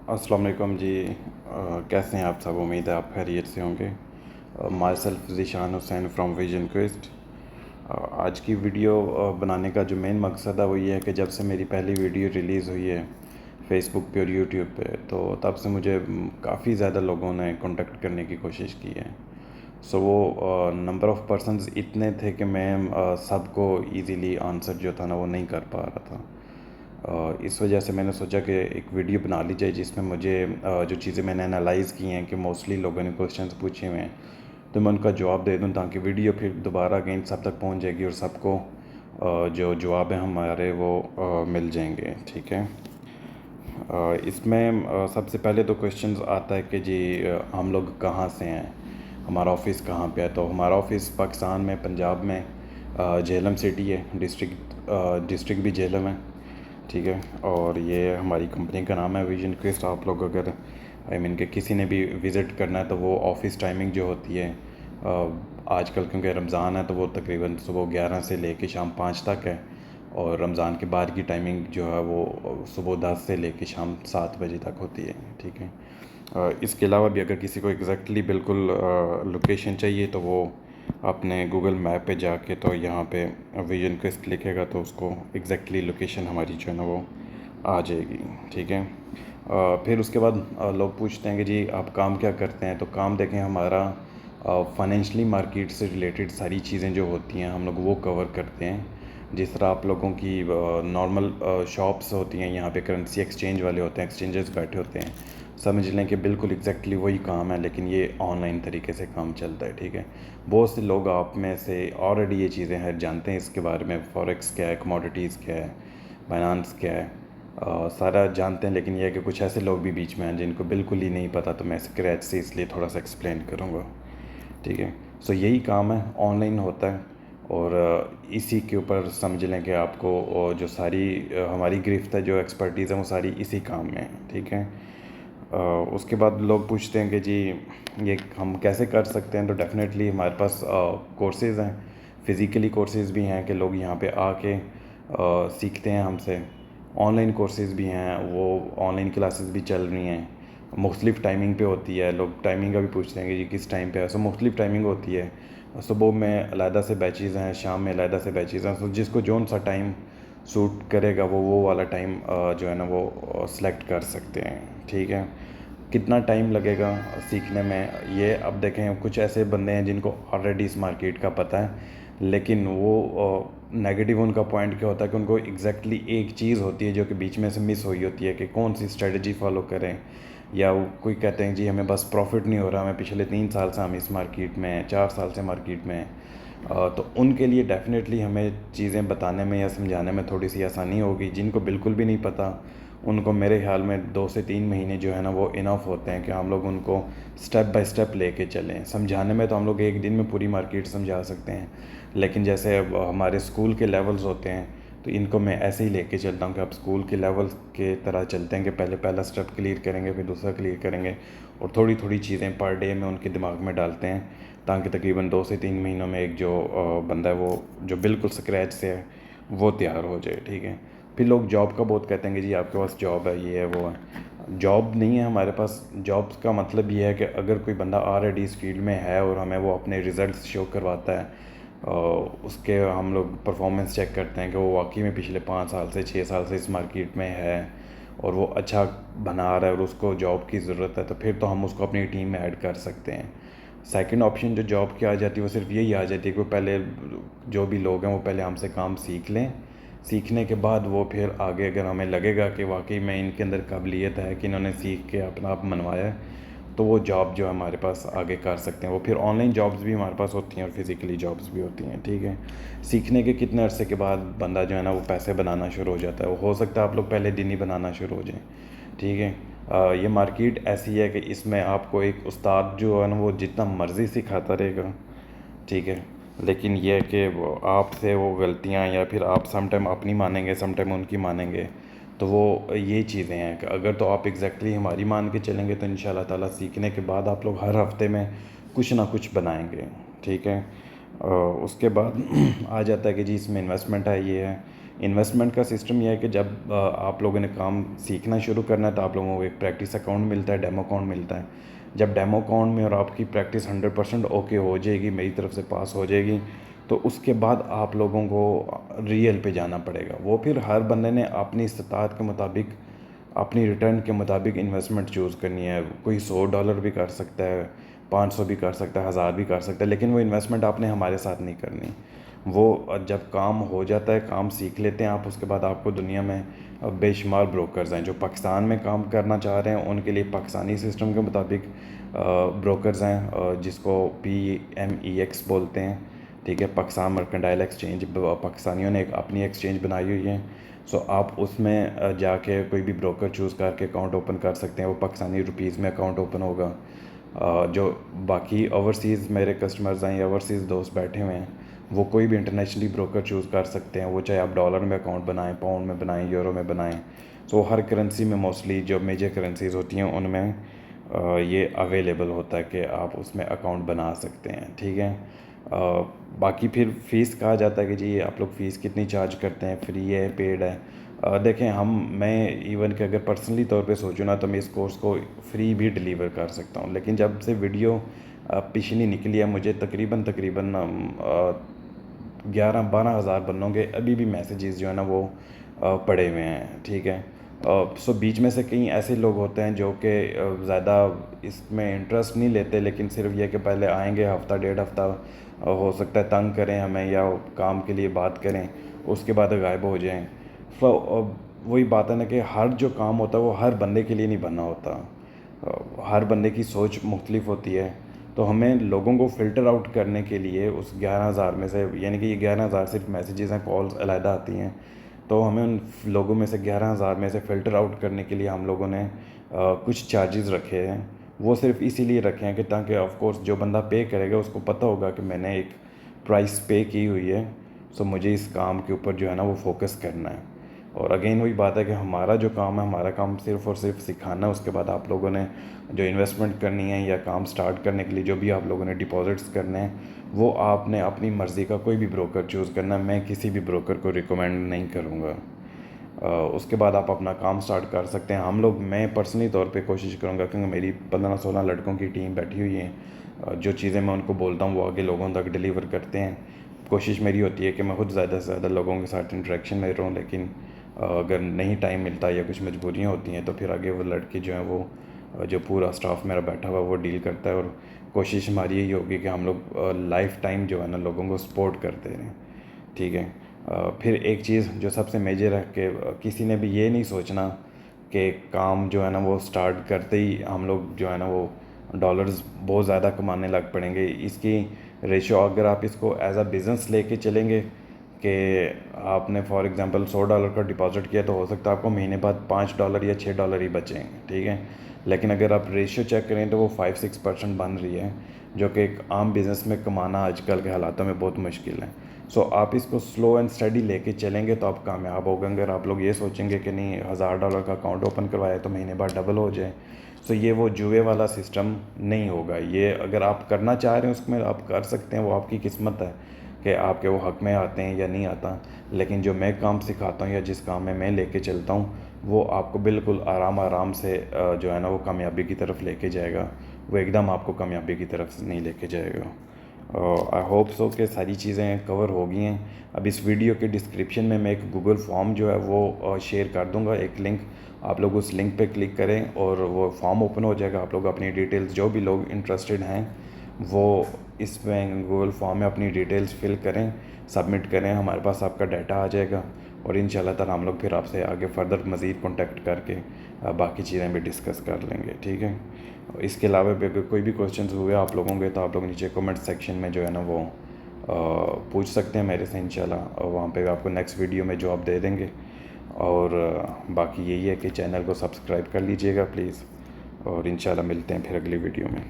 अस्सलाम वालेकुम जी। कैसे हैं आप सब? उम्मीद है आप खैरियत से होंगे। My self Zeeshan Hussain from vision quest. आज की वीडियो बनाने का जो मेन मकसद है वो ये है कि जब से मेरी पहली वीडियो रिलीज़ हुई है फेसबुक पे और यूट्यूब पे, तो तब से मुझे काफ़ी ज़्यादा लोगों ने कांटेक्ट करने की कोशिश की है। सो वो नंबर ऑफ़ पर्सन्स इतने थे कि मैं सबको इजीली आंसर जो था ना वो नहीं कर पा रहा था। इस वजह से मैंने सोचा कि एक वीडियो बना ली जाए जिसमें मुझे जो चीज़ें मैंने एनालाइज़ की हैं कि मोस्टली लोगों ने क्वेश्चंस पूछे हुए हैं, तो मैं उनका जवाब दे दूं ताकि वीडियो फिर दोबारा अगेन सब तक पहुंच जाएगी और सबको जो जवाब है हमारे वो मिल जाएंगे। ठीक है। इसमें सबसे पहले तो क्वेश्चंस आता है कि जी हम लोग कहाँ से हैं, हमारा ऑफ़िस कहाँ पे है। तो हमारा ऑफ़िस पाकिस्तान में, पंजाब में, झेलम सिटी है। डिस्ट्रिक्ट भी झेलम है। ठीक है। और ये हमारी कंपनी का नाम है विजन क्वेस्ट। आप लोग अगर कि किसी ने भी विज़िट करना है तो वो ऑफ़िस टाइमिंग जो होती है आजकल क्योंकि रमज़ान है तो वो तकरीबन सुबह 11 से लेके शाम 5 तक है, और रमज़ान के बाद की टाइमिंग जो है वो सुबह 10 से लेके शाम 7 बजे तक होती है। ठीक है। इसके अलावा भी अगर किसी को एग्जैक्टली बिल्कुल लोकेशन चाहिए तो वो अपने गूगल मैप पे जाके तो यहाँ पे विजन क्वेस्ट लिखेगा तो उसको एग्जैक्टली लोकेशन हमारी जो है ना वो आ जाएगी। ठीक है। फिर उसके बाद लोग पूछते हैं कि जी आप काम क्या करते हैं। तो काम देखें, हमारा फाइनेंशली मार्केट से रिलेटेड सारी चीज़ें जो होती हैं हम लोग वो कवर करते हैं। जिस तरह आप लोगों की नॉर्मल शॉप्स होती हैं, यहाँ पे करेंसी एक्सचेंज वाले होते हैं, एक्सचेंजर्स बैठे होते हैं, समझ लें कि बिल्कुल एग्जैक्टली वही काम है, लेकिन ये ऑनलाइन तरीके से काम चलता है। ठीक है। बहुत से लोग आप में से ऑलरेडी ये चीज़ें हैं, जानते हैं इसके बारे में, फॉरेक्स क्या है, कमोडिटीज़ क्या है, फाइनेंस क्या है, सारा जानते हैं। लेकिन ये है कि कुछ ऐसे लोग भी बीच में हैं जिनको बिल्कुल ही नहीं पता, तो मैं स्क्रैच से इसलिए थोड़ा सा एक्सप्लेन करूँगा। ठीक है। सो यही काम है, ऑनलाइन होता है, और इसी के ऊपर समझ लें कि आपको जो सारी हमारी गिरफ्त है, जो एक्सपर्टीज़ है, वो सारी इसी काम में है। ठीक है। उसके बाद लोग पूछते हैं कि जी ये हम कैसे कर सकते हैं। तो डेफ़िनेटली हमारे पास कोर्सेज़ हैं, फ़िज़िकली कोर्सेज़ भी हैं कि लोग यहाँ पे आके सीखते हैं हमसे। ऑनलाइन कोर्सेज़ भी हैं, वो ऑनलाइन क्लासेस भी चल रही हैं, मुख्तलिफ़ टाइमिंग पे होती है। लोग टाइमिंग का भी पूछते हैं कि जी किस टाइम पे है। सो मुख्तलिफ़ टाइमिंग होती है। सुबह में अलहदा से बैचेज़ हैं, शाम में अलहदा से बैचेज़ हैं। सो जिसको जौन सा टाइम सूट करेगा वो वाला टाइम जो है ना वो सेलेक्ट कर सकते हैं। ठीक है। कितना टाइम लगेगा सीखने में, ये अब देखें, कुछ ऐसे बंदे हैं जिनको ऑलरेडी इस मार्केट का पता है, लेकिन वो नेगेटिव उनका पॉइंट क्या होता है कि उनको एग्जैक्टली एक चीज़ होती है जो कि बीच में से मिस हुई होती है कि कौन सी स्ट्रेटजी फॉलो करें। या वो कोई कहते हैं जी हमें बस प्रॉफिट नहीं हो रहा, हमें पिछले 3 साल से हम इस मार्केट में हैं, 4 साल से मार्केट में हैं। तो उनके लिए डेफ़िनेटली हमें चीज़ें बताने में या समझाने में थोड़ी सी आसानी होगी। जिनको बिल्कुल भी नहीं पता उनको मेरे ख्याल में 2 से 3 महीने जो है ना वो इनफ होते हैं कि हम लोग उनको स्टेप बाय स्टेप लेके चलें। समझाने में तो हम लोग एक दिन में पूरी मार्केट समझा सकते हैं, लेकिन जैसे अब हमारे स्कूल के लेवल्स होते हैं तो इनको मैं ऐसे ही लेके चलता हूँ कि आप स्कूल के लेवल के तरह चलते हैं कि पहले पहला स्टेप क्लियर करेंगे, फिर दूसरा क्लियर करेंगे, और थोड़ी थोड़ी चीज़ें पर डे में उनके दिमाग में डालते हैं ताकि तकरीबन 2 से 3 महीनों में एक जो बंदा है वो जो बिल्कुल स्क्रैच से है वो तैयार हो जाए। ठीक है। फिर लोग जॉब का बहुत कहते हैं कि जी आपके पास जॉब है, ये है, वो है। जॉब नहीं है हमारे पास। जॉब्स का मतलब ये है कि अगर कोई बंदा ऑलरेडी इस फील्ड में है और हमें वो अपने रिज़ल्ट्स शो करवाता है, उसके हम लोग परफॉर्मेंस चेक करते हैं कि वो वाकई में पिछले 5 साल से 6 साल से इस मार्केट में है और वो अच्छा बना रहा है और उसको जॉब की ज़रूरत है, तो फिर तो हम उसको अपनी टीम में ऐड कर सकते हैं। सेकंड ऑप्शन जो जॉब की आ जाती है वो सिर्फ यही आ जाती है कि वो पहले, जो भी लोग हैं वो पहले हमसे काम सीख लें। सीखने के बाद वो फिर आगे अगर हमें लगेगा कि वाकई में इनके अंदर काबिलियत है कि इन्होंने सीख के अपना आप मनवाया है, तो वो जॉब जो है हमारे पास आगे कर सकते हैं। वो फिर ऑनलाइन जॉब्स भी हमारे पास होती हैं और फिज़िकली जॉब्स भी होती हैं। ठीक है। सीखने के कितने अरसे के बाद बंदा जो है ना वो पैसे बनाना शुरू हो जाता है। वो हो सकता है आप लोग पहले दिन ही बनाना शुरू हो जाएं। ठीक है। ये मार्केट ऐसी है कि इसमें आपको एक उस्ताद जो है ना वो जितना मर्ज़ी सिखाता रहेगा। ठीक है। लेकिन ये है कि वो आपसे वो गलतियाँ, या फिर आप सम टाइम अपनी मानेंगे, सम टाइम उनकी मानेंगे। तो वो ये चीज़ें हैं कि अगर तो आप एग्जैक्टली हमारी मान के चलेंगे तो इंशाल्लाह ताला सीखने के बाद आप लोग हर हफ्ते में कुछ ना कुछ बनाएंगे। ठीक है। उसके बाद आ जाता है कि जी इसमें इन्वेस्टमेंट है, ये है انویسٹمنٹ کا سسٹم یہ ہے کہ جب آپ لوگوں نے کام سیکھنا شروع کرنا ہے تو آپ لوگوں کو ایک پریکٹس اکاؤنٹ ملتا ہے، ڈیمو اکاؤنٹ ملتا ہے. جب ڈیمو اکاؤنٹ میں اور آپ کی پریکٹس 100% اوکے ہو جائے گی، میری طرف سے پاس ہو جائے گی، تو اس کے بعد آپ لوگوں کو ریئل پہ جانا پڑے گا. وہ پھر ہر بندے نے اپنی استطاعت کے مطابق، اپنی ریٹرن کے مطابق انویسٹمنٹ چوز کرنی ہے. کوئی $100 بھی کر سکتا ہے، 500 بھی کر سکتا ہے، 1000 بھی کر سکتا ہے، لیکن وہ انویسٹمنٹ آپ نے ہمارے ساتھ نہیں کرنی. وہ جب کام ہو جاتا ہے، کام سیکھ لیتے ہیں آپ، اس کے بعد آپ کو دنیا میں بے شمار بروکرز ہیں جو پاکستان میں کام کرنا چاہ رہے ہیں. ان کے لیے پاکستانی سسٹم کے مطابق بروکرز ہیں جس کو PMEX بولتے ہیں. ٹھیک ہے، پاکستان مرکنٹائل ایکسچینج. پاکستانیوں نے اپنی ایکسچینج بنائی ہوئی ہے. سو آپ اس میں جا کے کوئی بھی بروکر چوز کر کے اکاؤنٹ اوپن کر سکتے ہیں. وہ پاکستانی روپیز میں اکاؤنٹ اوپن ہوگا. جو باقی اوورسیز میرے کسٹمرز ہیں یا اوورسیز دوست بیٹھے ہوئے ہیں، وہ کوئی بھی انٹرنیشنلی بروکر چوز کر سکتے ہیں. وہ چاہے آپ ڈالر میں اکاؤنٹ بنائیں، پاؤنڈ میں بنائیں، یورو میں بنائیں. سو ہر کرنسی میں موسٹلی جو میجر کرنسیز ہوتی ہیں ان میں یہ اویلیبل ہوتا ہے کہ آپ اس میں اکاؤنٹ بنا سکتے ہیں. ٹھیک ہے. باقی پھر فیس کہا جاتا ہے کہ جی آپ لوگ فیس کتنی چارج کرتے ہیں، فری ہے، پیڈ ہے. دیکھیں میں ایون کہ اگر پرسنلی طور پہ سوچوں نا تو میں اس کورس کو فری بھی ڈیلیور کر سکتا ہوں. لیکن جب سے ویڈیو پچھلی نکلی ہے، مجھے تقریباً 11-12 ہزار بنوں گے ابھی بھی میسیجز جو ہے نا وہ پڑے ہوئے ہیں. ٹھیک ہے. سو بیچ میں سے کئی ایسے لوگ ہوتے ہیں جو کہ زیادہ اس میں انٹرسٹ نہیں لیتے، لیکن صرف یہ کہ پہلے آئیں گے، ہفتہ ڈیڑھ ہفتہ ہو سکتا ہے تنگ کریں ہمیں یا کام کے لیے بات کریں، اس کے بعد غائب ہو جائیں. وہی بات ہے نا کہ ہر جو کام ہوتا ہے وہ ہر بندے کے لیے نہیں بننا ہوتا. ہر بندے کی سوچ مختلف ہوتی ہے. تو ہمیں لوگوں کو فلٹر آؤٹ کرنے کے لیے اس 11,000 میں سے، یعنی کہ یہ 11,000 صرف میسیجز ہیں، کالز علیحدہ آتی ہیں، تو ہمیں ان لوگوں میں سے 11,000 میں سے فلٹر آؤٹ کرنے کے لیے ہم لوگوں نے کچھ چارجز رکھے ہیں. وہ صرف اسی لیے رکھے ہیں کہ تاکہ آف کورس جو بندہ پے کرے گا اس کو پتہ ہوگا کہ میں نے ایک پرائس پے کی ہوئی ہے، سو مجھے اس کام کے اوپر جو ہے نا وہ فوکس کرنا ہے. اور اگین وہی بات ہے کہ ہمارا جو کام ہے، ہمارا کام صرف اور صرف سکھانا ہے. اس کے بعد آپ لوگوں نے جو انویسٹمنٹ کرنی ہے یا کام سٹارٹ کرنے کے لیے جو بھی آپ لوگوں نے ڈپازٹس کرنے ہیں، وہ آپ نے اپنی مرضی کا کوئی بھی بروکر چوز کرنا ہے. میں کسی بھی بروکر کو ریکمینڈ نہیں کروں گا. اس کے بعد آپ اپنا کام سٹارٹ کر سکتے ہیں. میں پرسنلی طور پہ کوشش کروں گا، کیونکہ میری 15-16 لڑکوں کی ٹیم بیٹھی ہوئی ہے. جو چیزیں میں ان کو بولتا ہوں وہ آگے لوگوں تک ڈیلیور کرتے ہیں. کوشش میری ہوتی ہے کہ میں خود زیادہ سے زیادہ لوگوں کے ساتھ انٹریکشن میں رہوں، لیکن اگر نہیں ٹائم ملتا یا کچھ مجبوریاں ہوتی ہیں تو پھر آگے وہ لڑکے جو ہیں وہ جو پورا اسٹاف میرا بیٹھا ہوا وہ ڈیل کرتا ہے. اور کوشش ہماری یہی ہوگی کہ ہم لوگ لائف ٹائم جو ہے نا لوگوں کو سپورٹ کرتے رہیں. ٹھیک ہے. پھر ایک چیز جو سب سے میجر ہے کہ کسی نے بھی یہ نہیں سوچنا کہ کام جو ہے نا وہ سٹارٹ کرتے ہی ہم لوگ جو ہے نا وہ ڈالرز بہت زیادہ کمانے لگ پڑیں گے. اس کی ریشو اگر آپ اس کو ایز اے بزنس لے کے چلیں گے کہ آپ نے فار ایگزامپل $100 کا ڈپازٹ کیا تو ہو سکتا ہے آپ کو مہینے بعد $5 یا $6 ہی بچیں. ٹھیک ہے. لیکن اگر آپ ریشیو چیک کریں تو وہ 5-6% بن رہی ہے، جو کہ ایک عام بزنس میں کمانا آج کل کے حالاتوں میں بہت مشکل ہے. سو آپ اس کو سلو اینڈ اسٹڈی لے کے چلیں گے تو آپ کامیاب ہو گئے. اگر آپ لوگ یہ سوچیں گے کہ نہیں $1,000 کا اکاؤنٹ اوپن کروایا تو مہینے بعد ڈبل ہو جائے، سو یہ وہ جوئے والا سسٹم نہیں ہوگا. یہ اگر آپ کرنا چاہ رہے ہیں اس میں آپ کر سکتے ہیں، وہ آپ کی قسمت ہے کہ آپ کے وہ حق میں آتے ہیں یا نہیں آتا. لیکن جو میں کام سکھاتا ہوں یا جس کام میں لے کے چلتا ہوں وہ آپ کو بالکل آرام سے جو ہے نا وہ کامیابی کی طرف لے کے جائے گا. وہ ایک دم آپ کو کامیابی کی طرف نہیں لے کے جائے گا. آئی ہوپ سو کہ ساری چیزیں کور ہو گئی ہیں. اب اس ویڈیو کے ڈسکرپشن میں ایک گوگل فارم جو ہے وہ شیئر کر دوں گا، ایک لنک. آپ لوگ اس لنک پہ کلک کریں اور وہ فارم اوپن ہو جائے گا. آپ لوگ اپنی ڈیٹیلز، جو بھی لوگ انٹرسٹڈ ہیں وہ اس میں گوگل فارم میں اپنی ڈیٹیلز فل کریں، سبمٹ کریں. ہمارے پاس آپ کا ڈیٹا آ جائے گا اور انشاءاللہ تعالیٰ ہم لوگ پھر آپ سے آگے فردر مزید کانٹیکٹ کر کے باقی چیزیں بھی ڈسکس کر لیں گے. ٹھیک ہے. اس کے علاوہ بھی اگر کوئی بھی کویشچنز ہوئے آپ لوگوں کے تو آپ لوگ نیچے کمنٹ سیکشن میں جو ہے نا وہ پوچھ سکتے ہیں میرے سے انشاءاللہ. وہاں پہ آپ کو نیکسٹ ویڈیو میں جواب دے دیں گے. اور باقی یہی ہے کہ چینل کو سبسکرائب کر لیجئے گا پلیز، اور انشاءاللہ ملتے ہیں پھر اگلی ویڈیو میں.